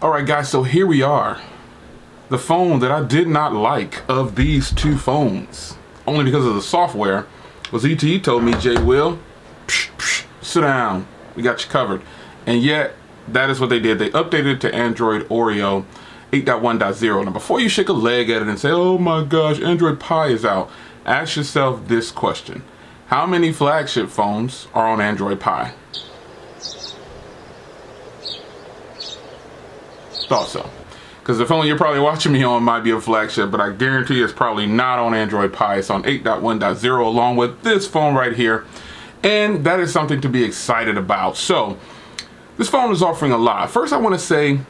Alright guys, so here we are. The phone that I did not like of these two phones, only because of the software, was ZTE told me, Jay Will, sit down, we got you covered. And yet, that is what they did. They updated it to Android Oreo 8.1.0. Now before you shake a leg at it and say, oh my gosh, Android Pie is out, ask yourself this question. How many flagship phones are on Android Pie? Thought so. Because the phone you're probably watching me on might be a flagship, but I guarantee you it's probably not on Android Pie. It's on 8.1.0 along with this phone right here. And that is something to be excited about. So, this phone is offering a lot. First, I want to say,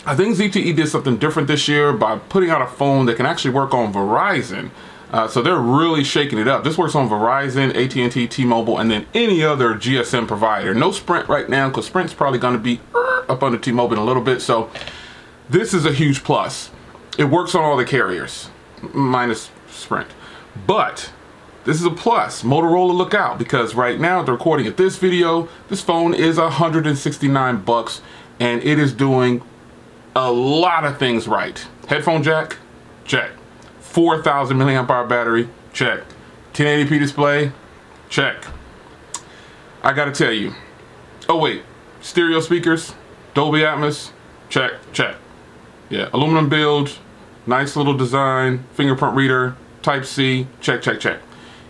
I think ZTE did something different this year by putting out a phone that can actually work on Verizon. So they're really shaking it up. This works on Verizon, AT&T, T-Mobile, and then any other GSM provider. No Sprint right now, because Sprint's probably going to be up under T-Mobile in a little bit. So this is a huge plus. It works on all the carriers, minus Sprint. But this is a plus. Motorola, look out, because right now, at the recording of this video, this phone is $169, and it is doing a lot of things right. Headphone jack, check. 4,000 milliamp hour battery, check. 1080p display, check. I gotta tell you. Oh wait, stereo speakers, Dolby Atmos, check, check. Yeah, aluminum build, nice little design, fingerprint reader, Type-C, check, check, check.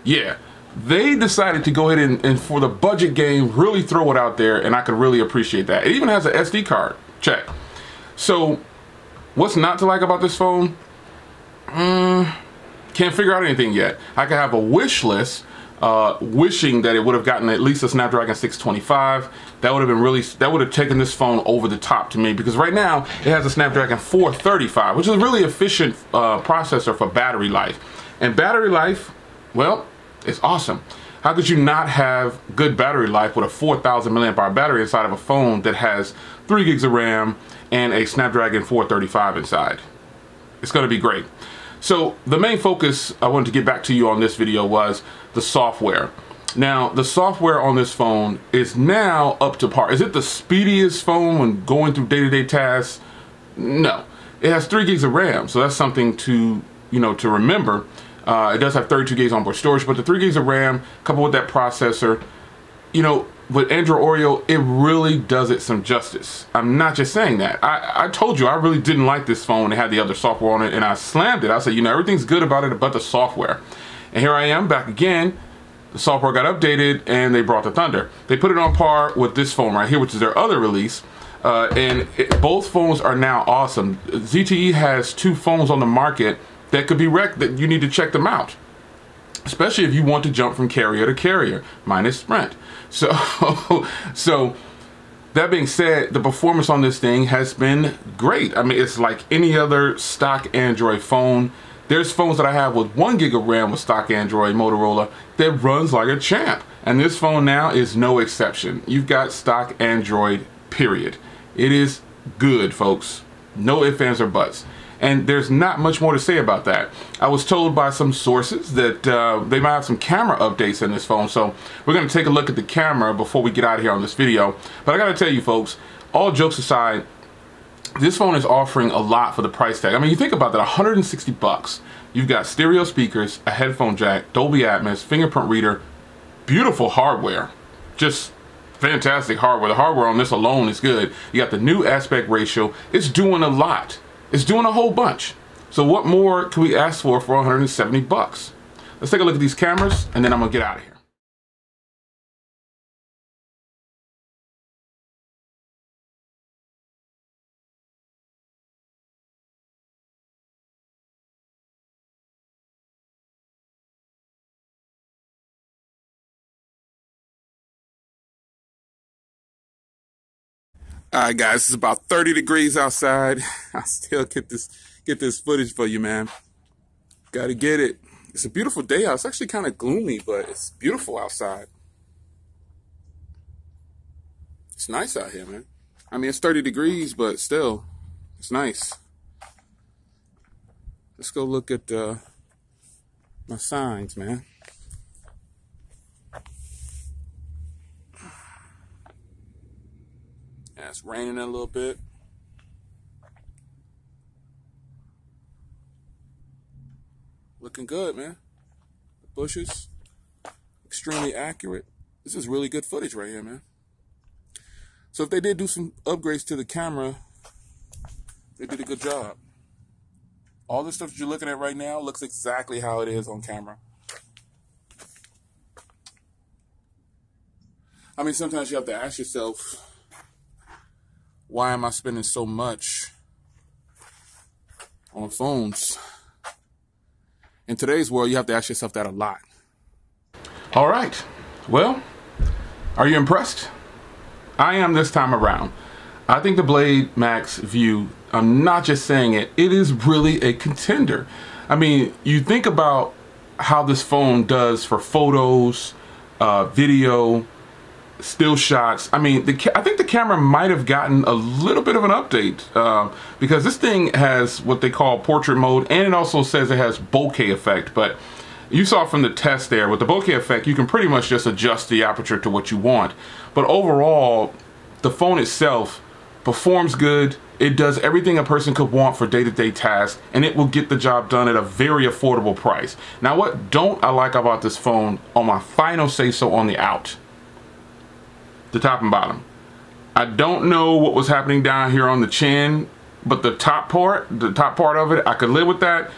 Yeah, they decided to go ahead and for the budget game, really throw it out there, and I could really appreciate that. It even has an SD card, check. So, what's not to like about this phone? Can't figure out anything yet. I could have a wish list, wishing that it would have gotten at least a Snapdragon 625. That would have been really, that would have taken this phone over the top to me, because right now it has a Snapdragon 435, which is a really efficient processor for battery life. And battery life, well, it's awesome. How could you not have good battery life with a 4,000 milliamp hour battery inside of a phone that has 3 gigs of RAM and a Snapdragon 435 inside? It's going to be great. So the main focus I wanted to get back to you on this video was the software. Now, the software on this phone is now up to par. Is it the speediest phone when going through day-to-day tasks? No. It has 3 gigs of RAM, so that's something to, to remember. It does have 32 gigs onboard storage, but the 3 gigs of RAM coupled with that processor, with Android Oreo, it really does it some justice. I'm not just saying that. I told you I really didn't like this phone. It had the other software on it, and I slammed it. I said, everything's good about it but the software. And here I am back again. The software got updated, and they brought the thunder. They put it on par with this phone right here, which is their other release. Both phones are now awesome. ZTE has 2 phones on the market that could be wrecked, that you need to check them out. Especially if you want to jump from carrier to carrier, minus Sprint. So that being said, the performance on this thing has been great. I mean, it's like any other stock Android phone. There's phones that I have with 1 gig of RAM with stock Android Motorola that runs like a champ. And this phone now is no exception. You've got stock Android, period. It is good, folks. No ifs, ands, or buts. And there's not much more to say about that. I was told by some sources that they might have some camera updates in this phone. So we're going to take a look at the camera before we get out of here on this video. But I got to tell you folks, all jokes aside, this phone is offering a lot for the price tag. I mean, you think about that, $160. You've got stereo speakers, a headphone jack, Dolby Atmos, fingerprint reader, beautiful hardware. Just fantastic hardware. The hardware on this alone is good. You got the new aspect ratio. It's doing a lot. It's doing a whole bunch. So what more can we ask for $170? Let's take a look at these cameras, and then I'm gonna get out of here. All right, guys, it's about 30 degrees outside. I still get this footage for you, man. Gotta get it. It's a beautiful day out. It's actually kind of gloomy, but it's beautiful outside. It's nice out here, man. I mean, it's 30 degrees, but still, it's nice. Let's go look at my signs, man. Yeah, it's raining a little bit. Looking good, man. The bushes, extremely accurate. This is really good footage right here, man. So if they did do some upgrades to the camera, they did a good job. All the stuff that you're looking at right now looks exactly how it is on camera. I mean, sometimes you have to ask yourself, why am I spending so much on phones? In today's world, you have to ask yourself that a lot. All right. Well, are you impressed? I am this time around. I think the Blade Max View, I'm not just saying it, it is really a contender. I mean, you think about how this phone does for photos, video, still shots. I mean, I think the camera might have gotten a little bit of an update because this thing has what they call portrait mode, and it also says it has bokeh effect. But you saw from the test there, with the bokeh effect, you can pretty much just adjust the aperture to what you want. But overall, the phone itself performs good. It does everything a person could want for day-to-day tasks, and it will get the job done at a very affordable price. Now, what don't I like about this phone on my final say-so on the out? The top and bottom. I don't know what was happening down here on the chin, but the top part of it, I could live with that.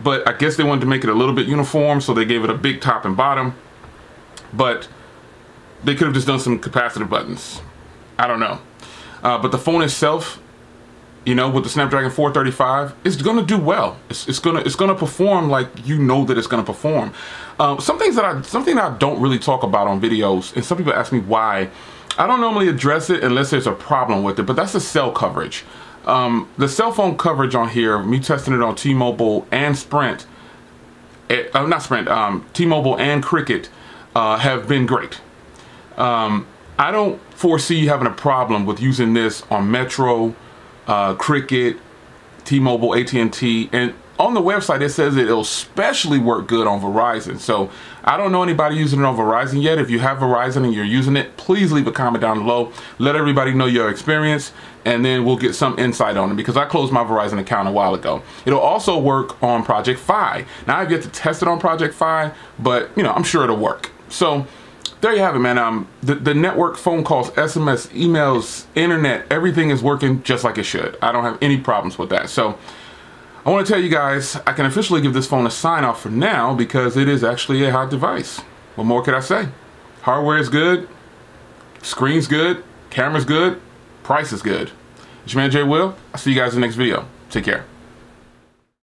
But I guess they wanted to make it a little bit uniform, so they gave it a big top and bottom. But they could have just done some capacitive buttons. I don't know. But the phone itself, you know, with the Snapdragon 435, it's gonna do well. It's gonna perform like you know that it's gonna perform. Something that I don't really talk about on videos, and some people ask me why. I don't normally address it unless there's a problem with it, but that's the cell coverage. The cell phone coverage on here, me testing it on T-Mobile and Sprint, not Sprint, T-Mobile and Cricket have been great. I don't foresee having a problem with using this on Metro, Cricket, T-Mobile, AT&T, and on the website it says it'll especially work good on Verizon. So I don't know anybody using it on Verizon yet. If you have Verizon and you're using it, please leave a comment down below. Let everybody know your experience, and then we'll get some insight on it, because I closed my Verizon account a while ago. It'll also work on Project Fi. Now, I've yet to test it on Project Fi, but you know, I'm sure it'll work. So there you have it, man. The network, phone calls, SMS, emails, internet, everything is working just like it should. I don't have any problems with that. So I want to tell you guys, I can officially give this phone a sign off for now, because it is actually a hot device. What more could I say? Hardware is good, screen's good, camera's good, price is good. It's your man Jay Will. I'll see you guys in the next video. Take care.